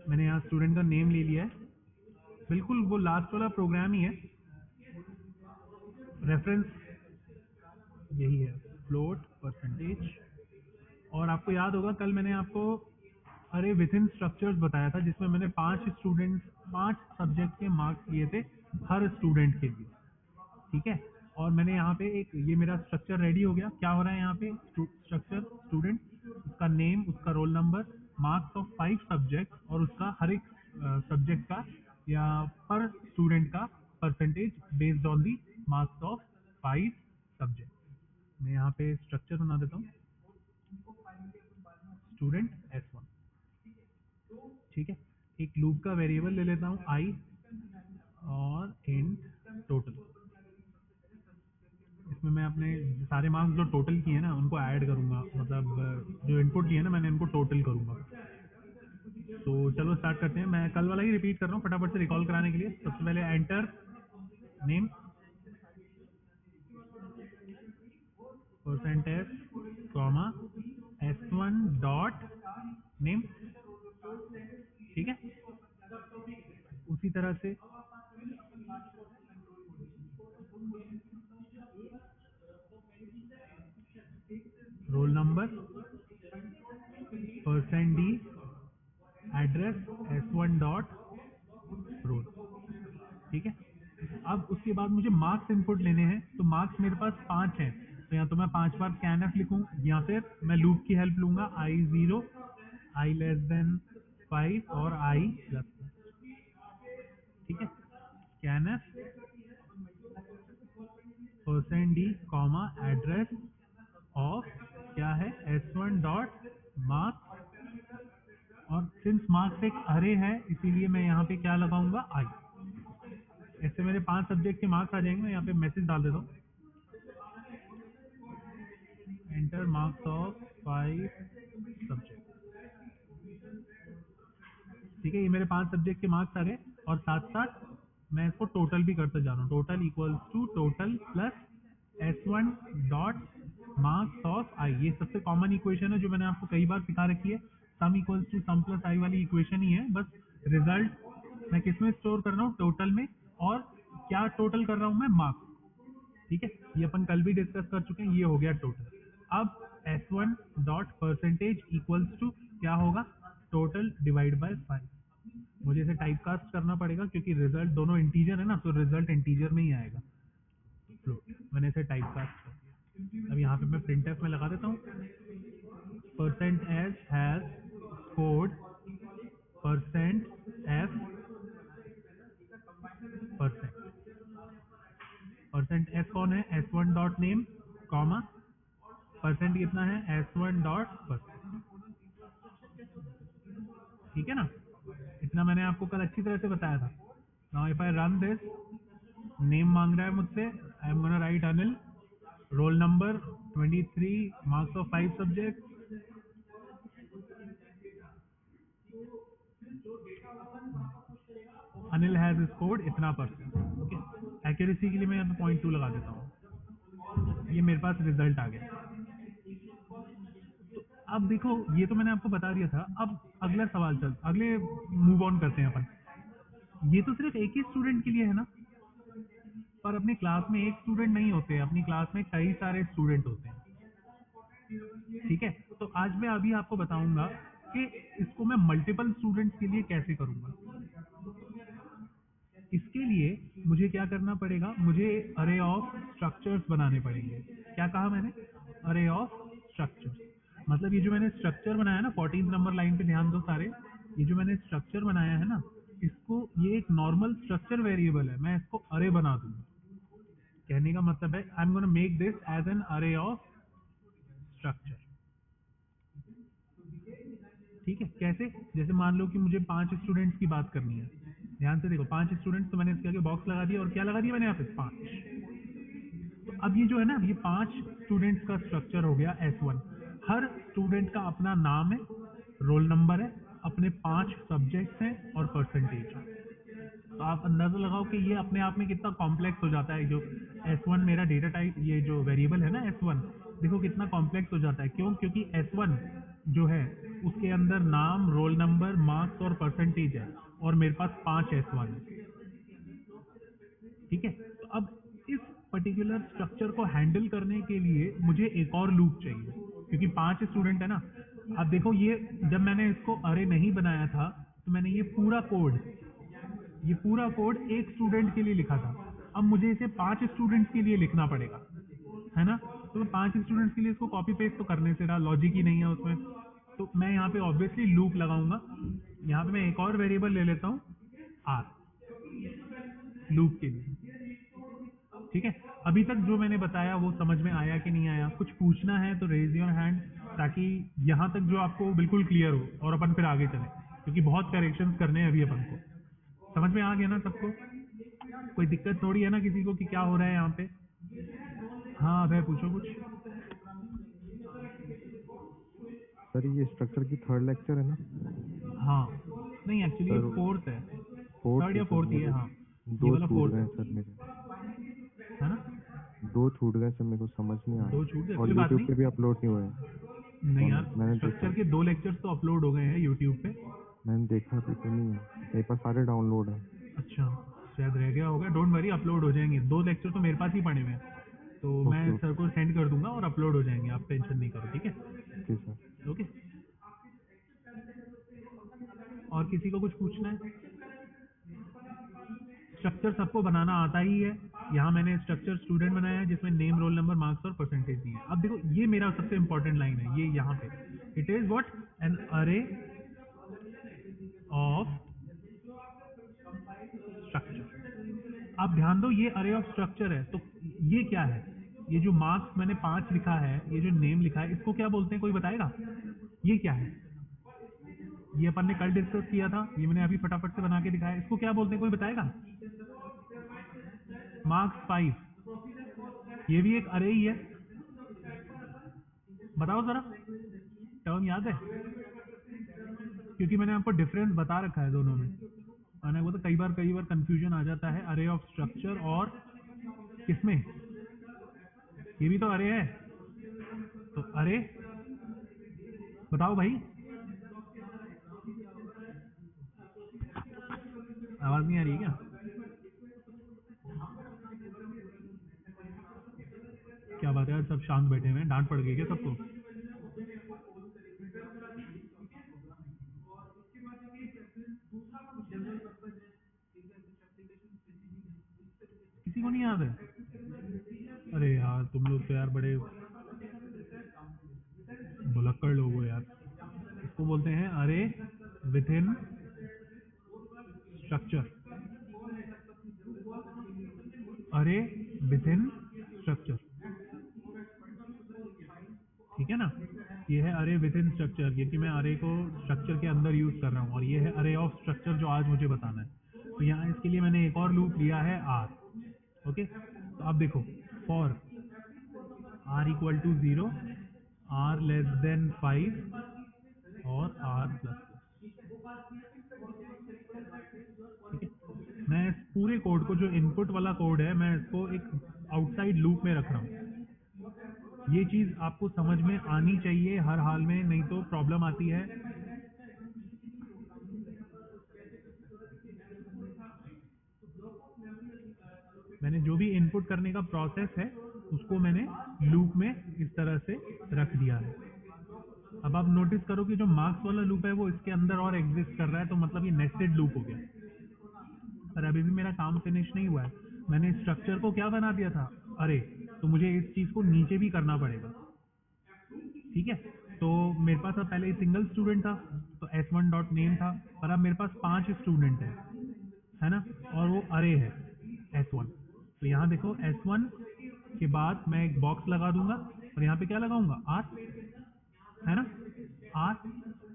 मैंने यहाँ स्टूडेंट का नेम ले लिया है, बिल्कुल वो लास्ट वाला प्रोग्राम ही है, रेफरेंस यही है, फ्लोट परसेंटेज। और आपको याद होगा कल मैंने आपको अरे विथ इन स्ट्रक्चर्स बताया था, जिसमें मैंने 5 सब्जेक्ट के मार्क्स लिए थे हर स्टूडेंट के लिए, ठीक है। और मैंने यहाँ पे एक ये मेरा स्ट्रक्चर रेडी हो गया। क्या हो रहा है यहाँ पे, स्ट्रक्चर स्टूडेंट, उसका नेम, उसका roll number, marks of 5 subject और उसका हर एक सब्जेक्ट का या पर स्टूडेंट का percentage based on the marks of 5 subject. मैं यहाँ पे स्ट्रक्चर बना देता हूँ, स्टूडेंट S1, ठीक है। एक लूप का वेरिएबल ले लेता हूँ I और इंट टोटल। इसमें मैं अपने सारे मार्क्स जो टोटल किए हैं ना उनको ऐड करूंगा, मतलब जो इनपुट लिए ना मैंने उनको टोटल करूंगा। तो चलो स्टार्ट करते हैं। मैं कल वाला ही रिपीट कर रहा हूँ फटाफट से रिकॉल कराने के लिए। सबसे पहले enter name percentage comma S1 dot name, ठीक है। उसी तरह से roll number percent D address S1 dot roll, ठीक है। अब उसके बाद मुझे मार्क्स इनपुट लेने हैं, तो मार्क्स मेरे पास 5 हैं, तो या तो मैं 5 बार स्कैनफ लिखूं या फिर मैं लूप की हेल्प लूंगा, I0 I लेस देन 5 और I प्लस, ठीक है। Scanf percent D comma address of क्या है S1 डॉट मार्क्स, और सिंस मार्क्स एक अरे है इसीलिए मैं यहाँ पे क्या लगाऊंगा I। ऐसे मेरे 5 सब्जेक्ट के मार्क्स आ जाएंगे। मैं यहाँ पे मैसेज डाल देता हूँ, एंटर मार्क्स ऑफ 5 सब्जेक्ट, ठीक है। ये मेरे 5 सब्जेक्ट के मार्क्स आ गए, और साथ साथ मैं इसको टोटल भी करते जा रहा हूँ, total equals to total plus S1 dot marks of I। ये सबसे कॉमन इक्वेशन है जो मैंने आपको कई बार सिखा रखी है, sum equals to sum plus I वाली इक्वेशन ही है। बस रिजल्ट मैं किस में स्टोर कर रहा हूँ, टोटल में, और क्या टोटल कर रहा हूँ मैं, मार्क्स, ठीक है। ये अपन कल भी डिस्कस कर चुके हैं, ये हो गया टोटल। अब S1 dot percentage equals to क्या होगा, टोटल डिवाइड बाय 5। मुझे इसे टाइप कास्ट करना पड़ेगा क्योंकि रिजल्ट दोनों इंटीजर है ना, तो रिजल्ट इंटीजर में ही आएगा, फ्लोट। मैंने इसे टाइप कास्ट कर दिया। अब यहाँ पे मैं प्रिंटफ में लगा देता हूँ, percent S has scored percent F percent. Percent S कौन है, S1 dot name comma percent कितना है, S1 डॉट परसेंट, ठीक है ना। इतना मैंने आपको कल अच्छी तरह से बताया था। Now if I run this, name मांग रहा है मुझसे, आई am gonna right Anil, roll number 23, marks of 5 subject, Anil has scored इतना परसेंट, ओके। एक्यूरेसी के लिए मैं यहाँ पे 0.2 लगा देता हूँ। ये मेरे पास रिजल्ट आ गया। अब देखो, ये तो मैंने आपको बता दिया था। अब अगला सवाल, चल अगले मूव ऑन करते हैं अपन। ये तो सिर्फ एक ही स्टूडेंट के लिए है ना, पर अपनी क्लास में एक स्टूडेंट नहीं होते, अपनी क्लास में कई सारे स्टूडेंट होते हैं, ठीक है। तो आज मैं अभी आपको बताऊंगा कि इसको मैं मल्टीपल स्टूडेंट्स के लिए कैसे करूंगा। इसके लिए मुझे क्या करना पड़ेगा, मुझे अरे ऑफ स्ट्रक्चर्स बनाने पड़ेंगे। क्या कहा मैंने, अरे ऑफ स्ट्रक्चर्स, मतलब ये जो मैंने स्ट्रक्चर बनाया ना 14 नंबर लाइन पे ध्यान दो सारे, ये जो मैंने स्ट्रक्चर बनाया है ना, इसको, ये एक नॉर्मल स्ट्रक्चर वेरिएबल है, मैं इसको अरे बना दूंगा। कहने का मतलब है I am gonna make this as an array of structure, ठीक है। कैसे, जैसे मान लो कि मुझे 5 स्टूडेंट्स की बात करनी है, ध्यान से देखो 5 स्टूडेंट्स, तो मैंने इसके आगे बॉक्स लगा दिया, और क्या लगा दिया मैंने यहाँ पे, 5। तो अब ये जो है ना, ये 5 स्टूडेंट्स का स्ट्रक्चर हो गया S1। हर स्टूडेंट का अपना नाम है, रोल नंबर है, अपने 5 सब्जेक्ट्स हैं और परसेंटेज है। तो आप अंदाजा लगाओ कि ये अपने आप में कितना कॉम्प्लेक्स हो जाता है। जो S1 मेरा डेटा टाइप, ये जो वेरिएबल है ना S1, देखो कितना कॉम्प्लेक्स हो जाता है। क्यों, क्योंकि S1 जो है उसके अंदर नाम, रोल नंबर, मार्क्स और परसेंटेज है, और मेरे पास 5 S1 है। ठीक है, तो अब इस पर्टिकुलर स्ट्रक्चर को हैंडल करने के लिए मुझे एक और लूप चाहिए, क्योंकि 5 स्टूडेंट है ना। अब देखो, ये जब मैंने इसको अरे नहीं बनाया था, तो मैंने ये पूरा कोड एक स्टूडेंट के लिए लिखा था। अब मुझे इसे 5 स्टूडेंट्स के लिए लिखना पड़ेगा, है ना। तो मैं 5 स्टूडेंट्स के लिए इसको कॉपी पेस्ट तो करने से रहा, लॉजिक ही नहीं है उसमें। तो मैं यहाँ पे ऑब्वियसली लूप लगाऊंगा। यहाँ पे मैं एक और वेरिएबल ले लेता हूँ, आर, लूप के लिए। ठीक है, अभी तक जो मैंने बताया वो समझ में आया कि नहीं आया? कुछ पूछना है तो रेज योर हैंड, ताकि यहाँ तक जो आपको बिल्कुल क्लियर हो और अपन फिर आगे चले, क्योंकि बहुत करेक्शंस करने हैं अभी अपन को। समझ में आ गया ना सबको? कोई दिक्कत थोड़ी है ना किसी को कि क्या हो रहा है यहाँ पे? हाँ अभय, पूछो कुछ। सर ये स्ट्रक्चर की थर्ड लेक्चर है ना? हाँ, नहीं एक्चुअली ये सर फोर्थ है। फोर्थ थर्ड है या सर, फोर्थ ही है, मेरे हाँ। ये दो वाला छूट फोर्थ गए है, हैं सर मेरे, है ना। दो छूट गए सर, मेरे को समझ नहीं आया। दो छूट गए, और कोई बात यूट्यूब नहीं। पे भी अपलोड नहीं हुए हैं। नहीं यार, मैंने देखा, स्ट्रक्चर के 2 लेक्चर्स तो अपलोड हो गए हैं यूट्यूब पे। अभी तो नहीं है, मेरे पास सारे डाउनलोड है। अच्छा, शायद रह गया होगा। डोंट वरी, अपलोड हो जाएंगे। 2 लेक्चर तो मेरे पास ही पड़े हुए हैं, तो मैं ओके ओके। सर को सेंड कर दूंगा और अपलोड हो जाएंगे, आप टेंशन नहीं करो, ठीक है। Okay sir. ओके, और किसी को कुछ पूछना है? स्ट्रक्चर सबको बनाना आता ही है। यहाँ मैंने स्ट्रक्चर स्टूडेंट बनाया है, जिसमें नेम, रोल नंबर, मार्क्स और परसेंटेज दिए हैं। अब देखो, ये मेरा सबसे इंपॉर्टेंट लाइन है, ये यहाँ पे, it is what, N array of structure. आप ध्यान दो, ये अरे ऑफ स्ट्रक्चर है, तो ये क्या है? ये जो मार्क्स मैंने 5 लिखा है, ये जो नेम लिखा है, इसको क्या बोलते हैं? कोई बताएगा ये क्या है? ये अपन ने कल डिस्कस किया था, ये मैंने अभी फटाफट से बना के दिखाया। इसको क्या बोलते हैं, कोई बताएगा? मार्क्स 5, ये भी एक अरे ही है। बताओ जरा, टर्म याद है? क्योंकि मैंने आपको डिफरेंस बता रखा है दोनों में। मैंने वो तो कई बार कंफ्यूजन आ जाता है अरे ऑफ स्ट्रक्चर और किसमें। ये भी तो अरे है, तो अरे, बताओ भाई। आवाज नहीं आ रही है क्या? क्या बात है यार, सब शांत बैठे हुए हैं, डांट पड़ गई क्या सबको? किसी को नहीं याद है? अरे यार, तुम लोग तो यार बड़े भुलक्कड़ लोग हो यार। इसको बोलते हैं अरे विद इन स्ट्रक्चर। अरे विद इन स्ट्रक्चर, ठीक है ना। ये है अरे विद इन स्ट्रक्चर, क्योंकि मैं अरे को स्ट्रक्चर के अंदर यूज कर रहा हूँ, और ये है अरे ऑफ स्ट्रक्चर जो आज मुझे बताना है। तो यहाँ इसके लिए मैंने एक और लूप लिया है, आर। ओके, तो अब देखो, for R equal to 0, R less than 5 और आर प्लस। ठीक है, मैं इस पूरे कोड को, जो इनपुट वाला कोड है, मैं इसको एक आउटसाइड लूप में रख रहा हूँ। ये चीज आपको समझ में आनी चाहिए हर हाल में, नहीं तो प्रॉब्लम आती है। मैंने जो भी इनपुट करने का प्रोसेस है, उसको मैंने लूप में इस तरह से रख दिया है। अब आप नोटिस करो कि जो मार्क्स वाला लूप है वो इसके अंदर और एग्जिस्ट कर रहा है, तो मतलब ये नेस्टेड लूप हो गया। पर अभी भी मेरा काम फिनिश नहीं हुआ है। मैंने स्ट्रक्चर को क्या बना दिया था, अरे, तो मुझे इस चीज को नीचे भी करना पड़ेगा। ठीक है, तो मेरे पास अब पहले सिंगल स्टूडेंट था, तो s1 डॉट नेम था, और अब मेरे पास 5 स्टूडेंट है ना, और वो अरे है s1। तो यहाँ देखो, s1 के बाद मैं एक बॉक्स लगा दूंगा, और यहाँ पे क्या लगाऊंगा, आर, है ना, आर,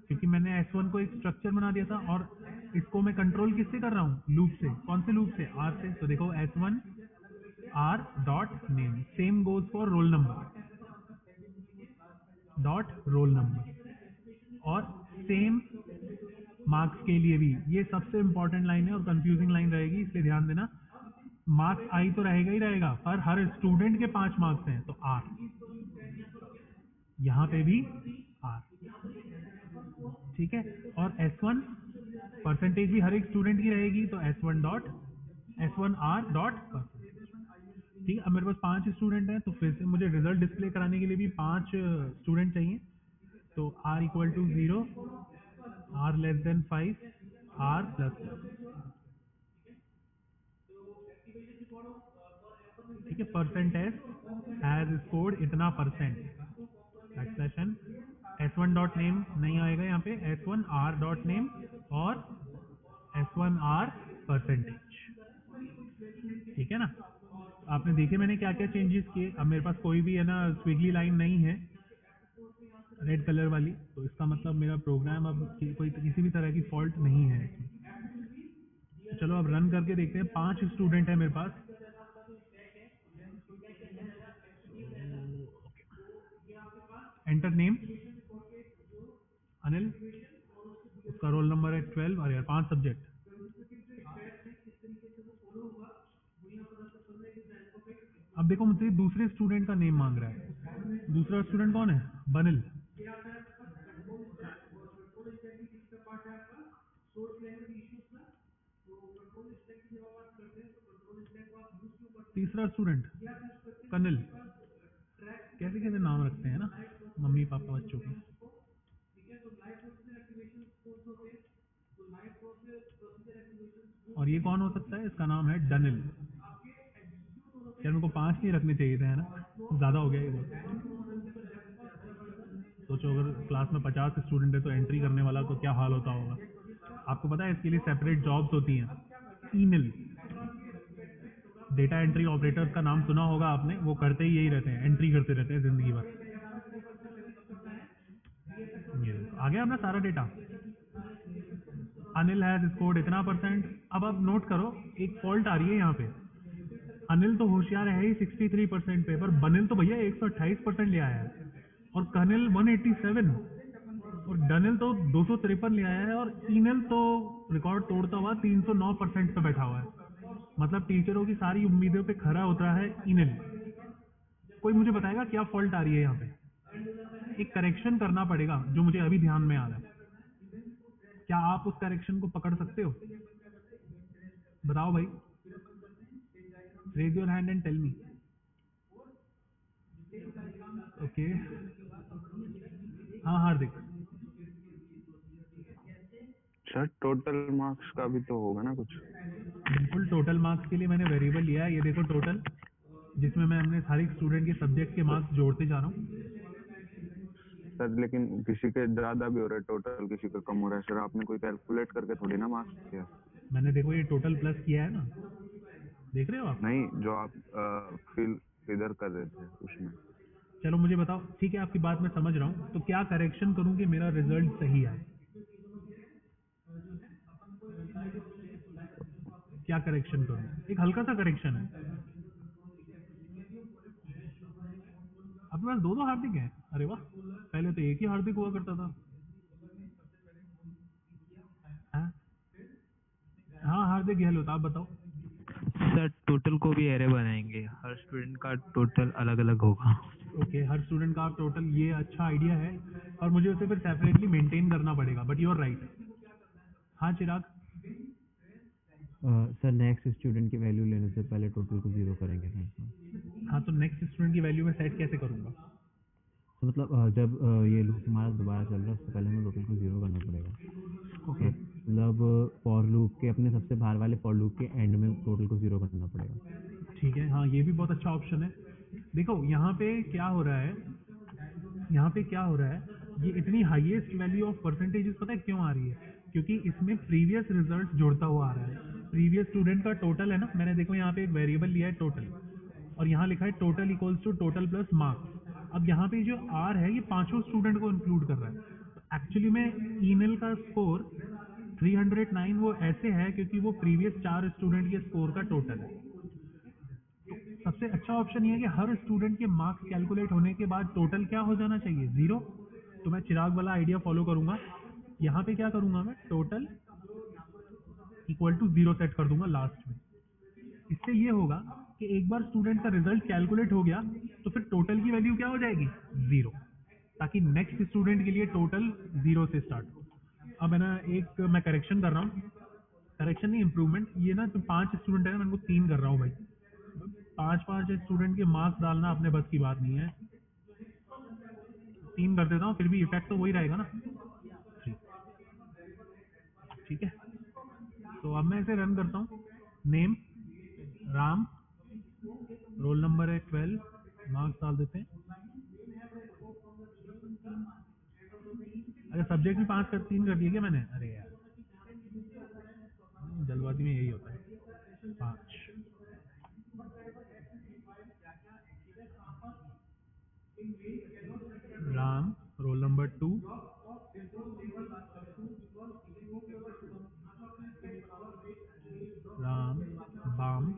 क्योंकि मैंने s1 को एक स्ट्रक्चर बना दिया था, और इसको मैं कंट्रोल किससे कर रहा हूँ, लूप से। कौन से लूप से, आर से। तो देखो, s1 R dot name, same goes for roll number dot roll number, और सेम मार्क्स के लिए भी। ये सबसे इंपॉर्टेंट लाइन है और कंफ्यूजिंग लाइन रहेगी, इसलिए ध्यान देना। मार्क्स आई तो रहेगा ही रहेगा, पर हर स्टूडेंट के 5 मार्क्स हैं, तो आर, यहाँ पे भी आर। ठीक है, और S1 परसेंटेज भी हर एक स्टूडेंट की रहेगी, तो S1R डॉट परसेंटेज। ठीक है, अब मेरे पास 5 स्टूडेंट हैं, तो फिर से मुझे रिजल्ट डिस्प्ले कराने के लिए भी 5 स्टूडेंट चाहिए, तो R equal to 0, R less than 5, R plus plus. ठीक है, परसेंट एस हैज स्कोर्ड इतना percent, backslash n, S1 dot name नहीं आएगा यहाँ पे, S1R डॉट नेम और S1R परसेंटेज। ठीक है ना, आपने देखे मैंने क्या क्या चेंजेस किए। अब मेरे पास कोई भी है ना स्विगली लाइन नहीं है रेड कलर वाली, तो इसका मतलब मेरा प्रोग्राम अब कोई किसी भी तरह की फॉल्ट नहीं है इसमें। तो चलो अब रन करके देखते हैं। 5 स्टूडेंट है मेरे पास, एंटर नेम अनिल, उसका रोल नंबर है 12, और यार 5 सब्जेक्ट। अब देखो मुझसे दूसरे स्टूडेंट का नेम मांग रहा है। दूसरा स्टूडेंट कौन है? बनिल। तीसरा स्टूडेंट कनिल। कैसे कैसे नाम रखते हैं ना मम्मी पापा बच्चों के। और ये कौन हो सकता है? इसका नाम है डनिल। यार मेरे को 5 नहीं रखने चाहिए थे, है ना, ज्यादा हो गया ये बहुत। सोचो अगर क्लास में 50 स्टूडेंट है तो एंट्री करने वाला तो क्या हाल होता होगा। आपको पता है इसके लिए सेपरेट जॉब्स होती हैं। ईमेल, डेटा एंट्री ऑपरेटर्स का नाम सुना होगा आपने, वो करते ही यही रहते हैं, एंट्री करते रहते हैं जिंदगी भर। ये आ गया अपना सारा डेटा। अनिल हैज स्कोर्ड इतना परसेंट। अब आप नोट करो, एक फॉल्ट आ रही है यहाँ पे। अनिल तो होशियार है ही 63% पे, पर बनिल तो भैया 128% ले आया है, और कनिल 187, और डनिल तो 253 ले आया है, और ईनिल तो रिकॉर्ड तोड़ता हुआ 309% पे बैठा हुआ है। मतलब टीचरों की सारी उम्मीदों पे खरा उतरा है ईनिल। कोई मुझे बताएगा क्या फॉल्ट आ रही है यहाँ पे? एक करेक्शन करना पड़ेगा जो मुझे अभी ध्यान में आ रहा है। क्या आप उस करेक्शन को पकड़ सकते हो? बताओ भाई, raise your hand and tell me. Okay, हाँ हार्दिक। सर टोटल मार्क्स का भी तो होगा ना कुछ? बिल्कुल, टोटल मार्क्स के लिए मैंने वेरिएबल लिया है, ये देखो टोटल, जिसमें मैं अपने सारे स्टूडेंट के सब्जेक्ट के मार्क्स जोड़ते जा रहा हूँ। सर लेकिन किसी के ज्यादा भी हो रहा है टोटल, किसी का कम हो रहा है सर। आपने कोई कैलकुलेट करके थोड़ी ना मार्क्स किया। मैंने देखो ये टोटल प्लस किया है ना, देख रहे हो आप? नहीं, जो आप फिल इधर कर रहे थे उसमें। चलो मुझे बताओ, ठीक है आपकी बात मैं समझ रहा हूँ, तो क्या करेक्शन करूँ कि मेरा रिजल्ट सही आए? क्या करेक्शन करूँ? एक हल्का सा करेक्शन है। आपके पास दो दो हार्दिक हैं? अरे वाह, पहले तो एक ही हार्दिक हुआ करता था। हाँ हाँ, हार्दिक गहलोत, आप बताओ। सर टोटल को भी एरे बनाएंगे, हर स्टूडेंट का टोटल अलग अलग होगा। ओके, हर स्टूडेंट का आप टोटल, ये अच्छा आइडिया है, और मुझे उसे फिर सेपरेटली मेंटेन करना पड़ेगा, बट यू आर राइट। हाँ चिराग। सर नेक्स्ट स्टूडेंट की वैल्यू लेने से पहले टोटल को 0 करेंगे सर इसमें। हाँ, तो नेक्स्ट स्टूडेंट की वैल्यू में सेट कैसे करूँगा? तो मतलब जब ये लूप हमारा दोबारा चल रहा है उससे पहले हमें टोटल को 0 करना पड़ेगा। ओके, मतलब फॉर लूप के अपने सबसे बाहर वाले फॉर लूप के एंड में टोटल को 0 करना पड़ेगा। ठीक है, हाँ ये भी बहुत अच्छा ऑप्शन है। देखो यहाँ पे क्या हो रहा है, यहाँ पे क्या हो रहा है, ये इतनी हाईएस्ट वैल्यू ऑफ परसेंटेजेस पता है क्यों आ रही है? क्योंकि इसमें प्रीवियस रिजल्ट जोड़ता हुआ आ रहा है। प्रीवियस स्टूडेंट का टोटल है ना, मैंने देखो यहाँ पे एक वेरिएबल लिया है टोटल, और यहाँ लिखा है total equals to total plus marks. अब यहाँ पे जो आर है ये पांचों स्टूडेंट को इंक्लूड कर रहा है। एक्चुअली में ईमेल का स्कोर 309 वो ऐसे है क्योंकि वो प्रीवियस 4 स्टूडेंट के स्कोर का टोटल है। सबसे अच्छा ऑप्शन ये है कि हर स्टूडेंट के मार्क्स कैलकुलेट होने के बाद टोटल क्या हो जाना चाहिए? 0। तो मैं चिराग वाला आइडिया फॉलो करूंगा। यहाँ पे क्या करूंगा मैं? टोटल इक्वल टू 0 सेट कर दूंगा लास्ट में। इससे ये होगा कि एक बार स्टूडेंट का रिजल्ट कैलकुलेट हो गया तो फिर टोटल की वैल्यू क्या हो जाएगी? 0, ताकि नेक्स्ट स्टूडेंट के लिए टोटल 0 से स्टार्ट हो। अब है ना एक मैं करेक्शन कर रहा हूँ, करेक्शन नहीं इम्प्रूवमेंट, ये ना जो 5 स्टूडेंट है ना मैं उनको 3 कर रहा हूँ भाई। 5 स्टूडेंट के मार्क्स डालना अपने बस की बात नहीं है, 3 कर देता हूँ, फिर भी इफेक्ट तो वही रहेगा ना। ठीक है, तो अब मैं इसे रन करता हूँ। नेम राम, रोल नंबर है 12, मार्क्स डाल देते हैं। अरे सब्जेक्ट भी 3 कर दिए क्या मैंने? अरे यार जल्दबाजी में यही होता है। 5 राम, रोल नंबर 2, राम बाम,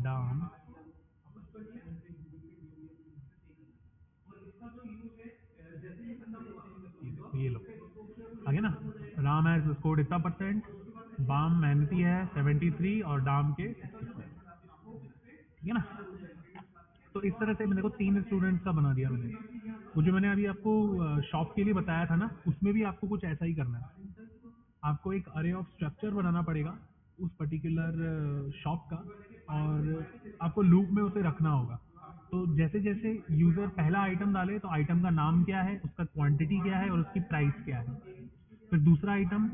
डाम, ये लो आगे ना। राम हैज स्कोर्ड इतना परसेंट, बाम मेहनती है 73 और डाम के 65। ठीक है ना। तो इस तरह से मैंने को 3 स्टूडेंट्स का बना दिया मैंने। वो जो मैंने अभी आपको शॉप के लिए बताया था ना, उसमें भी आपको कुछ ऐसा ही करना है। आपको एक अरे ऑफ स्ट्रक्चर बनाना पड़ेगा उस पर्टिकुलर शॉप का, और आपको लूप में उसे रखना होगा। तो जैसे जैसे यूजर पहला आइटम डाले तो आइटम का नाम क्या है, उसका क्वांटिटी क्या है और उसकी प्राइस क्या है। फिर दूसरा आइटम,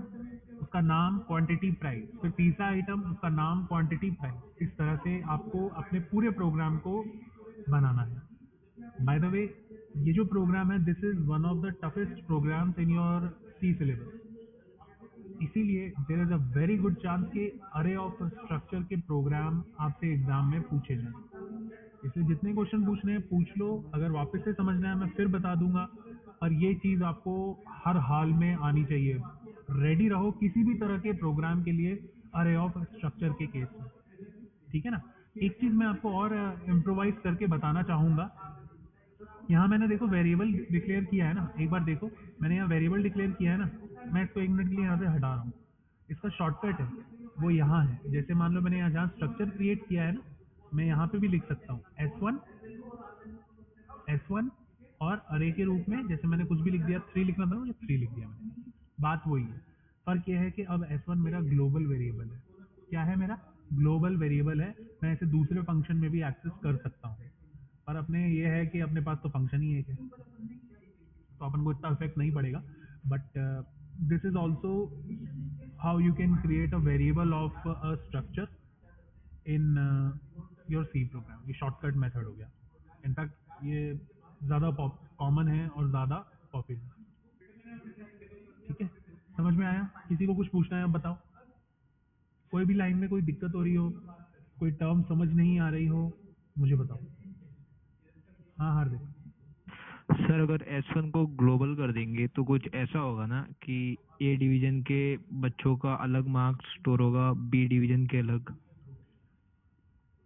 उसका नाम, क्वांटिटी, प्राइस। फिर तीसरा आइटम, उसका नाम, क्वांटिटी, प्राइस। इस तरह से आपको अपने पूरे प्रोग्राम को बनाना है। बाय द वे, ये जो प्रोग्राम है, this is one of the toughest programs in your C syllabus. इसीलिए there is a very good chance कि अरे ऑफ स्ट्रक्चर के प्रोग्राम आपसे एग्जाम में पूछे जाएं। इसलिए जितने क्वेश्चन पूछने हैं पूछ लो, अगर वापस से समझना है मैं फिर बता दूंगा। और ये चीज़ आपको हर हाल में आनी चाहिए। रेडी रहो किसी भी तरह के प्रोग्राम के लिए अरे ऑफ स्ट्रक्चर के केस में। ठीक है ना। एक चीज़ मैं आपको और इम्प्रोवाइज करके बताना चाहूँगा। यहाँ मैंने देखो वेरिएबल डिक्लेयर किया है ना, एक बार देखो मैंने यहाँ वेरिएबल डिक्लेयर किया है ना। मैं इसको 1 मिनट के लिए यहाँ से हटा रहा हूँ। इसका शॉर्टकट है वो यहाँ है। जैसे मान लो मैंने यहाँ जहाँ स्ट्रक्चर क्रिएट किया है ना, मैं यहाँ पे भी लिख सकता हूँ S1 और अरे के रूप में। जैसे मैंने कुछ भी लिख दिया, 3 लिखना था ना, 3 लिख दिया मैंने। बात वही है। फर्क यह है कि अब S1 मेरा ग्लोबल वेरिएबल है। क्या है मेरा? ग्लोबल वेरिएबल है। मैं इसे दूसरे फंक्शन में भी एक्सेस कर सकता हूँ, पर अपने ये है कि अपने पास तो फंक्शन ही एक है, तो अपन को इतना इफेक्ट नहीं पड़ेगा। But this is also how you can create a variable of a structure in your C program. ये शॉर्टकट मेथड हो गया। इनफैक्ट ये ज़्यादा कॉमन है और ज़्यादा पॉपुलर। ठीक है, समझ में आया? किसी को कुछ पूछना है अब बताओ। कोई भी लाइन में कोई दिक्कत हो रही हो, कोई टर्म समझ नहीं आ रही हो, मुझे बताओ। हाँ हार्दिक। सर अगर S1 को ग्लोबल कर देंगे तो कुछ ऐसा होगा ना कि A डिवीजन के बच्चों का अलग मार्क्स स्टोर होगा, B डिवीजन के अलग,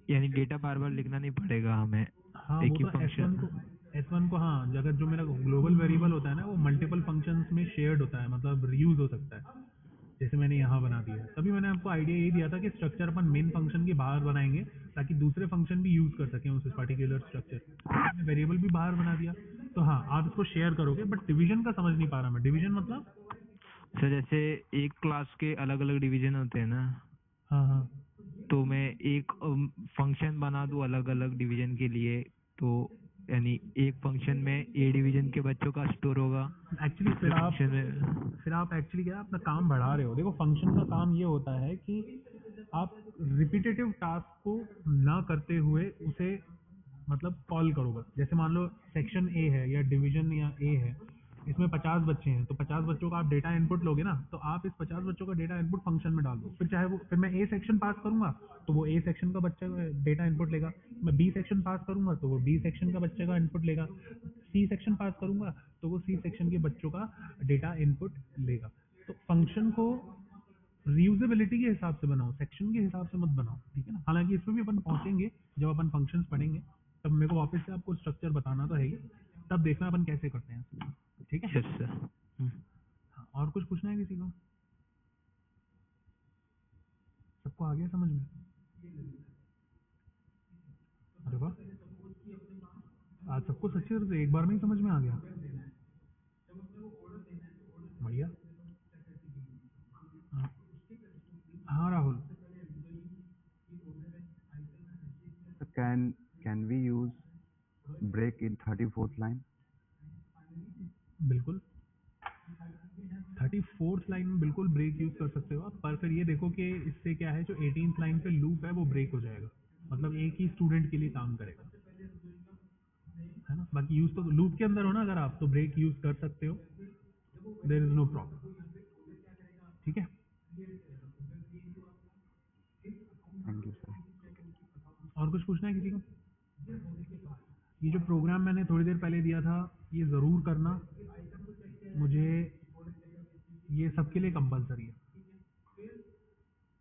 यानी डेटा बार बार लिखना नहीं पड़ेगा हमें, हाँ एक वो ही तो फंक्शन। S1 को हाँ, अगर जो मेरा ग्लोबल वेरिएबल होता है ना, वो मल्टीपल फंक्शंस में शेयर्ड होता है, मतलब रीयूज हो सकता है। जैसे मैंने यहाँ बना दिया है, तभी मैंने आपको आइडिया यही दिया था कि स्ट्रक्चर अपन मेन फंक्शन के बाहर बनाएंगे ताकि दूसरे फंक्शन भी यूज कर सकें उस पर्टिकुलर स्ट्रक्चर। मैंने वेरिएबल भी बाहर बना दिया, तो हाँ आप इसको शेयर करोगे। बट डिवीजन का समझ नहीं पा रहा मैं। डिवीजन मतलब? सर जैसे एक क्लास के अलग अलग डिवीजन होते हैं ना, हाँ हाँ। तो मैं एक फंक्शन बना दूं अलग अलग डिवीजन के लिए, तो यानी एक फंक्शन में A डिवीजन के बच्चों का स्टोर होगा, एक्चुअली दूसरे फंक्शन में। फिर आप एक्चुअली क्या अपना काम बढ़ा रहे हो। देखो फंक्शन का काम ये होता है कि आप रिपीटेटिव टास्क को ना करते हुए उसे मतलब कॉल करोगे। जैसे मान लो सेक्शन ए है या डिवीजन या ए है, इसमें 50 बच्चे हैं, तो 50 बच्चों का आप डेटा इनपुट लोगे ना, तो आप इस 50 बच्चों का डेटा इनपुट फंक्शन में डाल दो। फिर चाहे वो, फिर मैं ए सेक्शन पास करूंगा तो वो ए सेक्शन का बच्चा डेटा इनपुट लेगा। मैं बी सेक्शन पास करूंगा तो वो बी सेक्शन का बच्चे का इनपुट लेगा। सी सेक्शन पास करूंगा तो वो सी सेक्शन के बच्चों का डेटा इनपुट लेगा। तो फंक्शन को रीयूजेबिलिटी के हिसाब से बनाओ, सेक्शन के हिसाब से मत बनाओ। ठीक है ना। हालांकि इसमें भी अपन पहुंचेंगे जब अपन फंक्शंस पढ़ेंगे, तब मेरे को वापस से आपको स्ट्रक्चर बताना तो है ही, तब देखना अपन कैसे करते हैं। ठीक है। Yes sir. हाँ, और कुछ पूछना है किसी को? सबको आ गया समझ में? सबको अच्छी तरह से एक बार में ही समझ में आ गया। बढ़िया। हाँ हाँ Rahul. Can we use break in 34th line? बिल्कुल 34th लाइन में बिल्कुल ब्रेक यूज कर सकते हो आप, पर फिर ये देखो कि इससे क्या है, जो 18th लाइन पे लूप है वो ब्रेक हो जाएगा, मतलब एक ही स्टूडेंट के लिए काम करेगा, है ना। बाकी यूज तो लूप के अंदर हो ना अगर आप, तो ब्रेक यूज कर सकते हो, देयर इज नो प्रॉब्लम। ठीक है, Thank you, sir. और कुछ पूछना है किसी को? ये जो प्रोग्राम मैंने थोड़ी देर पहले दिया था ये ज़रूर करना, मुझे ये सबके लिए कंपलसरी है, ठीक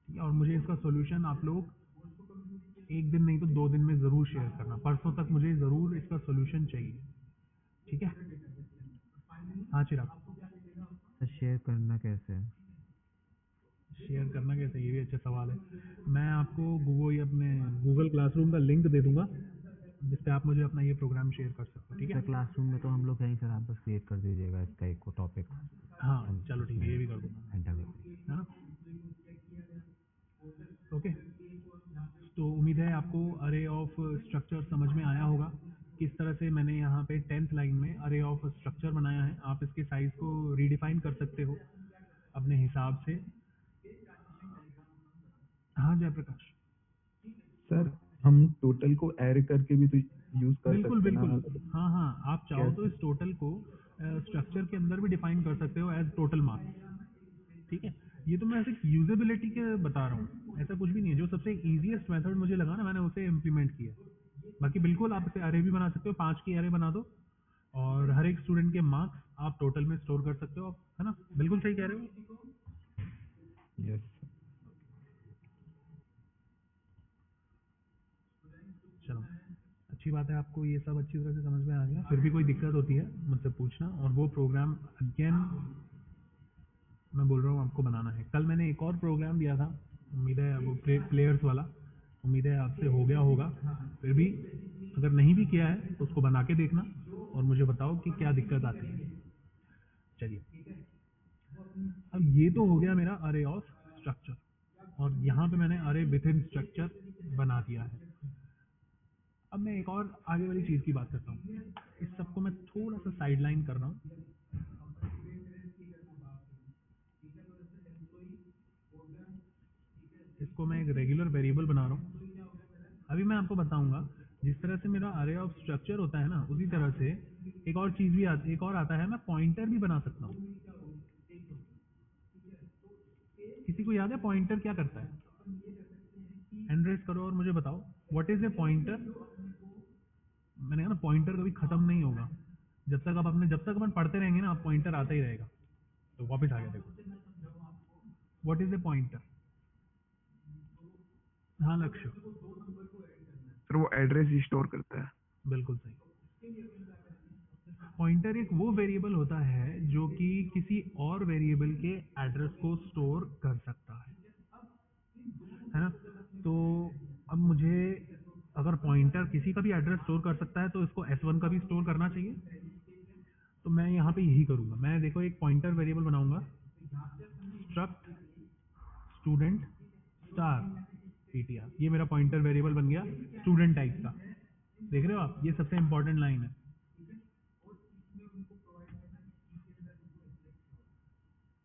है। और मुझे इसका सॉल्यूशन आप लोग एक दिन नहीं तो 2 दिन में ज़रूर शेयर करना, परसों तक मुझे ज़रूर इसका सॉल्यूशन चाहिए, ठीक है। हाँ चिराग, सर शेयर करना कैसे है? शेयर करना कैसे, ये भी अच्छा सवाल है। मैं आपको ये अपने गूगल क्लासरूम का लिंक दे दूंगा, जिससे आप मुझे अपना ये प्रोग्राम शेयर कर सकते हो, ठीक सर है। क्लासरूम में तो हम लोग हैं ही सर, आप बस क्रिएट कर दीजिएगा इसका एक को टॉपिक, हाँ हम चलो ठीक है, उसमें ये भी कर दूंगा, एंटर कर देंगे। है ना। ओके, तो उम्मीद है आपको अरे ऑफ स्ट्रक्चर समझ में आया होगा, किस तरह से मैंने यहाँ पे 10th लाइन में अरे ऑफ स्ट्रक्चर बनाया है। आप इसके साइज को रीडिफाइन कर सकते हो अपने हिसाब से। हाँ जयप्रकाश। सर हम टोटल को ऐड करके भी तो यूज कर बिल्कुल सकते हैं ना, बिल्कुल, मतलब हाँ हाँ, आप चाहो तो कैसे? इस टोटल को स्ट्रक्चर के अंदर भी डिफाइन कर सकते हो एज टोटल मार्क्स, ठीक है। ये तो मैं सिर्फ यूजेबिलिटी के बता रहा हूँ, ऐसा कुछ भी नहीं है। जो सबसे इजीएस्ट मेथड मुझे लगा ना, मैंने उसे इम्प्लीमेंट किया। बाकी बिल्कुल आप इसे अरे भी बना सकते हो, 5 की अरे बना दो और हर एक स्टूडेंट के मार्क्स आप टोटल में स्टोर कर सकते हो, है ना। बिल्कुल सही कह रहे हो। यस। चलो अच्छी बात है, आपको ये सब अच्छी तरह से समझ में आ गया। फिर भी कोई दिक्कत होती है मुझसे पूछना, और वो प्रोग्राम अगेन मैं बोल रहा हूँ आपको बनाना है। कल मैंने एक और प्रोग्राम दिया था, उम्मीद है वो प्लेयर्स वाला, उम्मीद है आपसे हो गया होगा। फिर भी अगर नहीं भी किया है तो उसको बना के देखना और मुझे बताओ कि क्या दिक्कत आती है। चलिए, अब ये तो हो गया मेरा अरे ऑफ स्ट्रक्चर, और यहाँ पे मैंने अरे विथ इन स्ट्रक्चर बना दिया है। अब मैं एक और आगे वाली चीज़ की बात करता हूँ। इस सबको मैं थोड़ा सा साइडलाइन कर रहा हूँ। इसको मैं एक रेगुलर वेरिएबल बना रहा हूँ। अभी मैं आपको बताऊंगा, जिस तरह से मेरा अरे ऑफ स्ट्रक्चर होता है ना, उसी तरह से एक और चीज़ भी एक और आता है, मैं पॉइंटर भी बना सकता हूँ। किसी को याद है पॉइंटर क्या करता है? हैंड रेज करो और मुझे बताओ व्हाट इज ए पॉइंटर। मैंने कहा ना, पॉइंटर कभी खत्म नहीं होगा, जब तक अपन पढ़ते रहेंगे ना, पॉइंटर आता ही रहेगा। तो वापस आ गया, देखो व्हाट इज ए पॉइंटर। हाँ लक्ष्य, सर वो एड्रेस स्टोर करता है। बिल्कुल सही। पॉइंटर एक वो वेरिएबल होता है जो कि किसी और वेरिएबल के एड्रेस को स्टोर कर सकता है ना। तो अब मुझे, अगर पॉइंटर किसी का भी एड्रेस स्टोर कर सकता है तो इसको s1 का भी स्टोर करना चाहिए। तो मैं यहाँ पे यही करूँगा। मैं देखो एक पॉइंटर वेरिएबल बनाऊंगा, स्ट्रक्ट स्टूडेंट स्टार ptr। ये मेरा पॉइंटर वेरिएबल बन गया स्टूडेंट टाइप का। देख रहे हो आप, ये सबसे इंपॉर्टेंट लाइन है,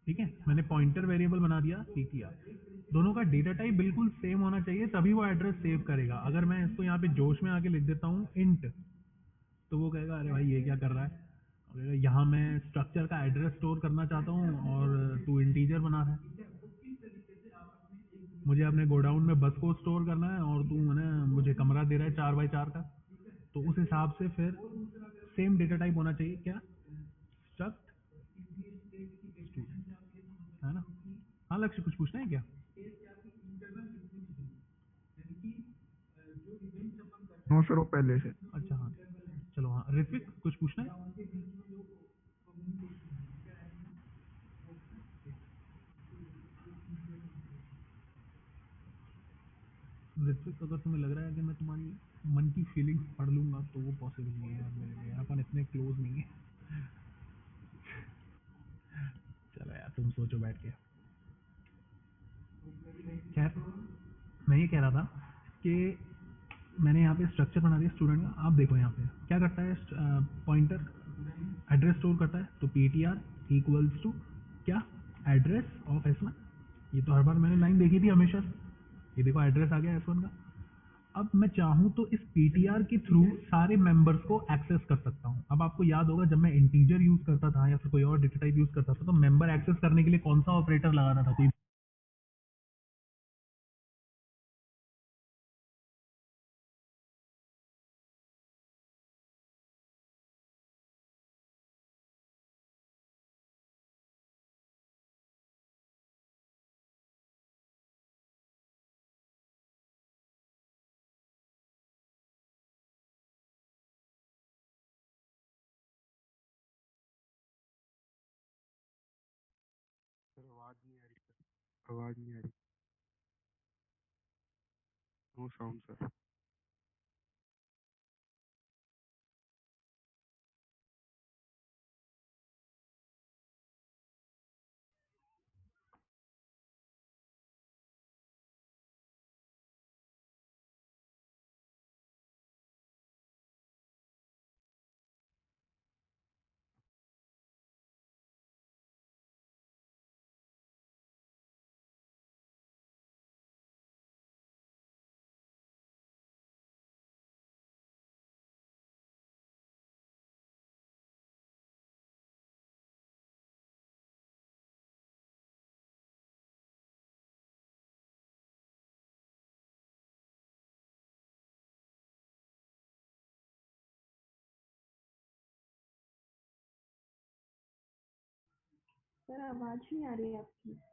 ठीक है। मैंने पॉइंटर वेरिएबल बना दिया ptr। दोनों का डेटा टाइप बिल्कुल सेम होना चाहिए, तभी वो एड्रेस सेव करेगा। अगर मैं इसको यहाँ पे जोश में आके लिख देता हूँ इंट, तो वो कहेगा अरे भाई ये क्या कर रहा है। यहाँ मैं स्ट्रक्चर का एड्रेस स्टोर करना चाहता हूँ और तू इंटीजर बना रहा है। मुझे अपने गोडाउन में बस को स्टोर करना है और तू मैंने मुझे कमरा दे रहा है 4x4 का। तो उस हिसाब से फिर सेम डेटा टाइप होना चाहिए, क्या, स्ट्रक्ट स्टूडेंट, है ना। हाँ लक्ष्य, कुछ पूछना है क्या? नो सर वो पहले से। अच्छा हाँ, चलो हाँ ऋत्विक, कुछ पूछना है? ऋत्विक, अगर तुम्हें लग रहा है कि मैं तुम्हारी मन की फीलिंग्स पढ़ लूंगा तो वो पॉसिबल नहीं है यार मेरे लिए, अपन इतने क्लोज नहीं है। चलो यार तुम सोचो बैठ के। खैर, मैं ये कह रहा था कि मैंने यहाँ पे स्ट्रक्चर बना दिया स्टूडेंट का। आप देखो यहाँ पे क्या करता है, पॉइंटर एड्रेस स्टोर करता है, तो ptr इक्वल्स टू क्या, एड्रेस ऑफ S1। ये तो हर बार मैंने लाइन देखी थी हमेशा से। ये देखो एड्रेस आ गया S1 का। अब मैं चाहूँ तो इस ptr के थ्रू सारे मेंबर्स को एक्सेस कर सकता हूँ। अब आपको याद होगा जब मैं इंटीजर यूज करता था या फिर कोई और डेटा टाइप यूज करता था तो मेंबर एक्सेस करने के लिए कौन सा ऑपरेटर लगाना था, कोई सर आवाज नहीं आ रही सर, आवाज नहीं आ रही। No sound sir. सर आवाज नहीं आ रही है आपकी।